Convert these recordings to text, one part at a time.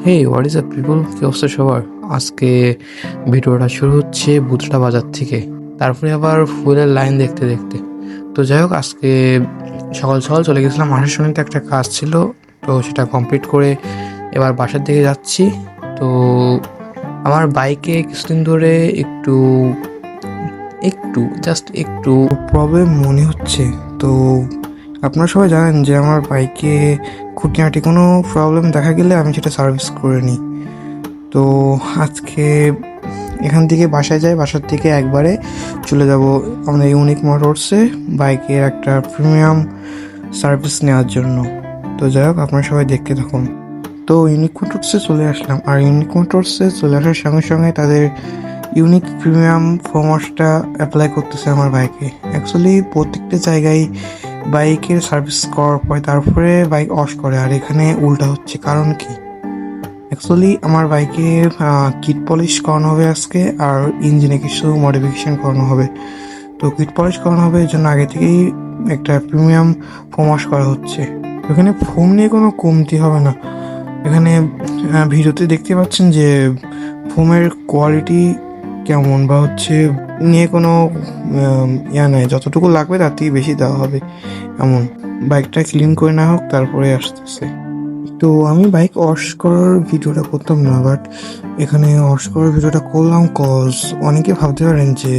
Hey what is up people, কি অবস্থা সবার? আজকে ভিডিওটা শুরু হচ্ছে বুথটা বাজার থেকে, তারপরে আবার ফুলের লাইন দেখতে দেখতে। তো যাই হোক, আজকে সকাল সকাল চলে গেছিলাম আসার একটা কাজ ছিল, তো সেটা কমপ্লিট করে এবার বাসার দিকে যাচ্ছি। তো আমার বাইকে কিছুদিন ধরে একটু একটু জাস্ট একটু প্রবলেম মনে হচ্ছে। তো আপনারা সবাই জানেন যে আমার বাইকে খুঁটিনাটি কোনো প্রবলেম দেখা গেলে আমি সেটা সার্ভিস করে নিই। তো আজকে এখান থেকে বাসায় যাই, বাসার থেকে একবারে চলে যাব আমাদের ইউনিক মোটরসে বাইকের একটা প্রিমিয়াম সার্ভিস নেওয়ার জন্য। তো যাই হোক, আপনারা সবাই দেখতে থাকুন। তো ইউনিক মোটরসে চলে আসলাম, আর ইউনিক মোটরসে চলে আসার সঙ্গে সঙ্গে তাদের ইউনিক প্রিমিয়াম ফর্মাসটা অ্যাপ্লাই করতেছে আমার বাইকে। অ্যাকচুয়ালি প্রত্যেকটা জায়গায় বাইকের সার্ভিস করার পরে তারপরে বাইক ওয়াশ করে, আর এখানে উল্টা হচ্ছে। কারণ কি? অ্যাকচুয়ালি আমার বাইকে কিট পলিশ করানো হবে আজকে, আর ইঞ্জিনে কিছু মডিফিকেশন করানো হবে। তো কিট পলিশ করানো হবে, এই জন্য আগে থেকেই একটা প্রিমিয়াম ফোম ওয়াশ করা হচ্ছে। এখানে ফোম নিয়ে কোনো কমতি হবে না। এখানে ভিডিওতে দেখতে পাচ্ছেন যে ফোমের কোয়ালিটি কেমন বা নিয়ে কোনো নাই, যতটুকু লাগবে তার থেকে বেশি দেওয়া হবে এমন। বাইকটা ক্লিন করে না হোক তারপরে আসতেছে। তো আমি বাইক ওয়াশ করার ভিডিওটা করতাম না, বাট এখানে ওয়াশ করার ভিডিওটা করলাম কজ অনেকে ভাবতে পারেন যে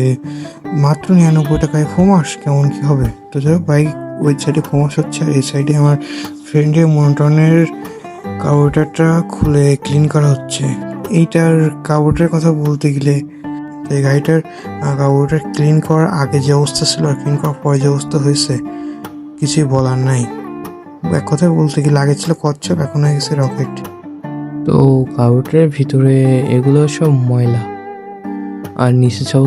মাত্র 99 টাকায় ফোম ওয়াশ কেমন কি হবে। তো যাই হোক, বাইক ওই সাইডে ফোম ওয়াশ হচ্ছে, আর এই সাইডে আমার ফ্রেন্ডের মনোটনের কার্বোরেটরটা খুলে ক্লিন করা হচ্ছে। এইটার কার্বোরেটরের কথা বলতে গেলে, এই গাড়িটার কার্বোরেটর ক্লিন করার আগে যে অবস্থা ছিল আর ক্লিন করার পরে যে অবস্থা হয়েছে কিছুই বলার নাই। এক কথায় বলতে গেলে আগে ছিল কচ্ছপ, এখন হয়ে গেছে রকেট। তো কার্বোরেটরের ভিতরে এগুলো সব ময়লা, আর নিচে সব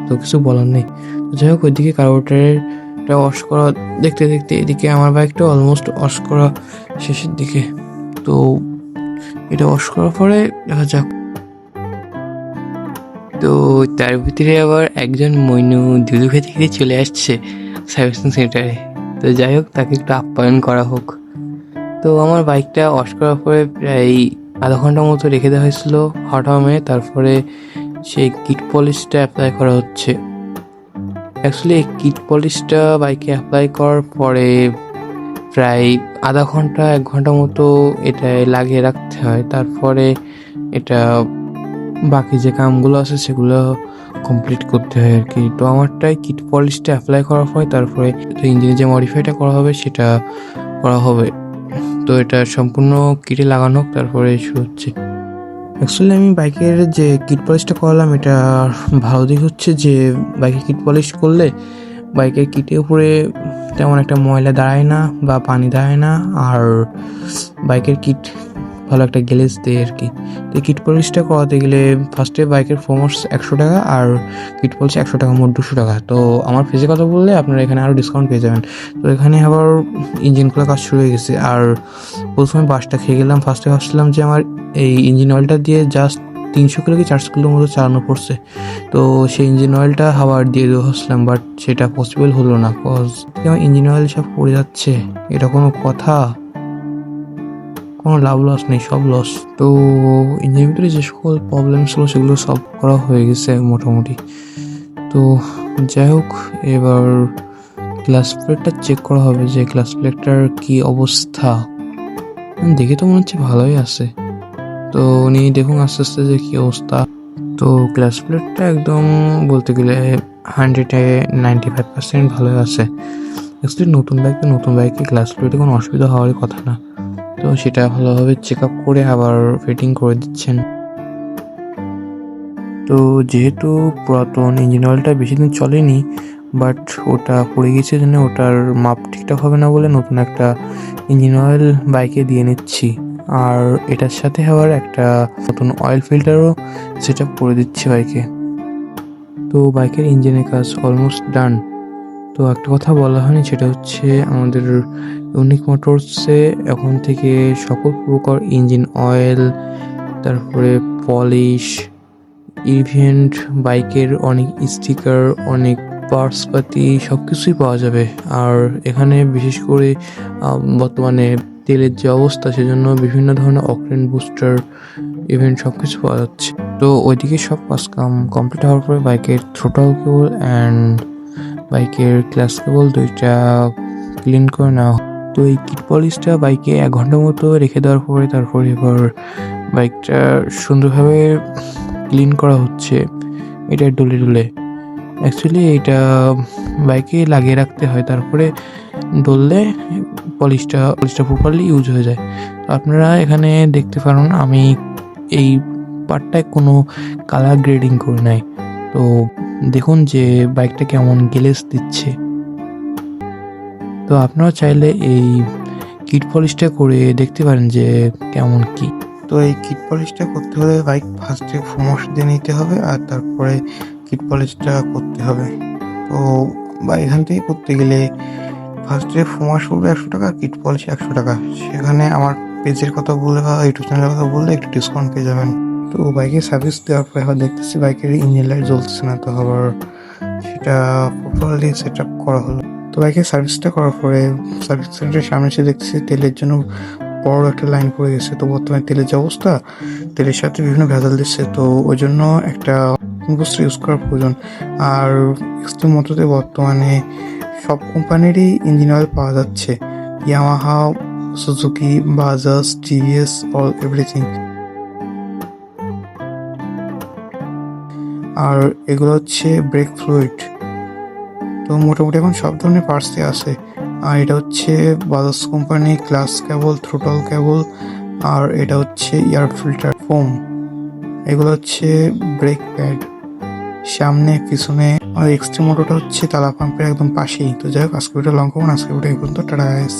তো কিছু বলার নেই। তো যাই হোক, ওইদিকে কার্বোরেটরটা ওয়াশ করা দেখতে দেখতে এদিকে আমার বাইকটা অলমোস্ট ওয়াশ করা শেষের দিকে। তো এটা ওয়াশ করার পরে দেখা যাক। তো তার ভিতরে আবার একজন মইনু দুধু খেতে খেতে চলে আসছে সার্ভিসিং সেন্টারে। তো যাই হোক, তাকে একটু আপ্যায়ন করা হোক। তো আমার বাইকটা ওয়াশ করার পরে প্রায় আধা ঘন্টার মতো রেখে দেওয়া হয়েছিল হট হামে, তারপরে সেই কিট পলিশটা অ্যাপ্লাই করা হচ্ছে। অ্যাকচুয়ালি এই কিট পলিশটা বাইকে অ্যাপ্লাই করার পরে প্রায় আধা ঘন্টা 1 ঘন্টা মতো এটা লাগিয়ে রাখতে হয়, তারপরে এটা বাকি যে কামগুলো আছে সেগুলো কমপ্লিট করতে হয় আর কি। তো আমারটাই কিট পলিশটা অ্যাপ্লাই করার পরে তারপরে ইঞ্জিনে যে মডিফাইটা করা হবে সেটা করা হবে। তো এটা সম্পূর্ণ কিটে লাগানো হোক, তারপরে শুরু হচ্ছে। অ্যাকচুয়ালি আমি বাইকের যে কিট পলিশটা করলাম, এটা ভালো দিক হচ্ছে যে বাইকে কিট পলিশ করলে বাইকের কিটের উপরে তেমন একটা ময়লা দাঁড়ায় না বা পানি দাঁড়ায় না, আর বাইকের কিট ভালো একটা গ্লেজ দেয় আর কি। তো কিট পলিশটা করাতে গেলে ফার্স্টে বাইকের ফোমস 100 টাকা আর কিট পলিশ 100 টাকা, মোট 200 টাকা। তো আমার ফেজে কথা বললে আপনারা এখানে আরও ডিসকাউন্ট পেয়ে যাবেন। তো এখানে আবার ইঞ্জিন খোলা কাজ শুরু হয়ে গেছে, আর প্রথমে বাসটা খেয়ে গেলাম। ফার্স্টে ভাবছিলাম যে আমার এই ইঞ্জিন অয়েলটা দিয়ে জাস্ট 300 কিলো কি 400 কিলোর মতো চালানো পড়ছে, তো সেই ইঞ্জিন অয়েলটা আবার দিয়ে দেওয়া ভাবছিলাম, বাট সেটা পসিবল হলো না কজ আমার ইঞ্জিন অয়েল সব পড়ে যাচ্ছে। এটা কোনো কথা? কোনো লাভ লস নেই, সব লস। তো ইঞ্জিনের ভিতরে যে সকল প্রবলেম ছিল সেগুলো সলভ করা হয়ে গেছে মোটামুটি। তো যাই হোক, এবার গ্লাস প্লেটটা চেক করা হবে যে গ্লাস প্লেটটার কি অবস্থা। দেখে তো মনে হচ্ছে ভালোই আছে। তো উনি দেখুন আস্তে আস্তে যে কি অবস্থা। তো গ্লাস প্লেটটা একদম বলতে গেলে 100-95% ভালোই আছে। অ্যাকচুয়ালি নতুন বাইকে গ্লাস প্লেটে কোনো অসুবিধা হওয়ারই কথা না। তো সেটা ভালোভাবে চেক আপ করে আবার ফিটিং করে দিচ্ছেন। তো যেহেতু পুরাতন ইঞ্জিন অয়েলটা বেশি দিন চলেনি, বাট ওটা পড়ে গেছে জন্য ওটার মাপ ঠিকঠাক হবে না বলে নতুন একটা ইঞ্জিন অয়েল বাইকে দিয়ে নিচ্ছি, আর এটার সাথে আবার একটা নতুন অয়েল ফিল্টারও সেট আপ করে দিচ্ছি বাইকে। তো বাইকের ইঞ্জিনের কাজ অলমোস্ট ডান। তো একটা কথা বলা হয়নি, সেটা হচ্ছে আমাদের ইউনিক মোটরসে এখন থেকে সকল প্রকার ইঞ্জিন অয়েল, তারপরে পলিশ, ইভেন্ট, বাইকের অনেক স্টিকার, অনেক পার্টসপাতি সব কিছুই পাওয়া যাবে। আর এখানে বিশেষ করে বর্তমানে তেলের যে অবস্থা সেজন্য বিভিন্ন ধরনের অকটেন বুস্টার ইভেন্ট সব কিছু পাওয়া যাচ্ছে। তো ওইদিকে সব কাজ কমপ্লিট হওয়ার পরে বাইকের থ্রোটল কেবল অ্যান্ড বাইকের ক্লাস কেবল দুইটা ক্লিন করে নেওয়া হয়। তো এই কিট পলিশটা বাইকে 1 ঘন্টার মতো রেখে দেওয়ার পরে তারপরে এবার বাইকটা সুন্দরভাবে ক্লিন করা হচ্ছে এটা ডলে ডলে। অ্যাকচুয়ালি এইটা বাইকে লাগিয়ে রাখতে হয়, তারপরে ডললে পলিশটা প্রপারলি ইউজ হয়ে যায়। তো আপনারা এখানে দেখতে পারেন আমি এই পার্টটায় কোনো কালার গ্রেডিং করে নাই। তো দেখুন যে বাইকটা কেমন গ্লেজ দিচ্ছে। তো আপনারা চাইলে এই কিট পলিশটা করে দেখতে পারেন যে কেমন কি। তো এই কিট পলিশটা করতে হলে বাইক ফার্স্টে ফোমস দিয়ে নিতে হবে আর তারপরে কিট পলিশটা করতে হবে। তো বা এখান থেকে করতে গেলে ফার্স্টে ফোমাস পড়বে 100 টাকা, কিট পলিশ 100 টাকা। সেখানে আমার পেজের কথা বললে বা ইউটিউব চ্যানেলের কথা বললে একটু ডিসকাউন্ট পেয়ে যাবেন। তো বাইকের সার্ভিস দেওয়ার পরে আবার দেখতেছি বাইকের ইঞ্জিন লাইট জ্বলছে না, তো আবার সেটা প্রপারলি সেট আপ করা হলো। তো বাইকের সার্ভিসটা করার পরে সার্ভিস সেন্টারের সামনে এসে দেখতেছি তেলের জন্য বড় একটা লাইন পড়ে গেছে। তো বর্তমানে তেলের যে অবস্থা, তেলের সাথে বিভিন্ন ভেজাল দিচ্ছে, তো ওই জন্য একটা বুস্টার ইউজ করার প্রয়োজন। আর এক্সট্রিম মোটোতে বর্তমানে সব কোম্পানিরই ইঞ্জিন অয়েল পাওয়া যাচ্ছে, Yamaha, Suzuki, Bajaj, TVS, all everything. আর এগুলো হচ্ছে ব্রেক ফ্লুইড। তো মোটামুটি এখন সব ধরনের পার্টসই আছে। আর এটা হচ্ছে বাজাজ কোম্পানি ক্লাস কেবল, থ্রোটল কেবল, আর এটা হচ্ছে এয়ার ফিল্টার ফোম। এগুলো হচ্ছে ব্রেক প্যাড সামনে পিছনে। আর এক্সট্রিম মোটোটা হচ্ছে তালা পাম্পের একদম পাশেই। তো যাই হোক, আজকে ভিডিও লং করুন, আজকে ভিডিও এই পর্যন্ত। Tata guys.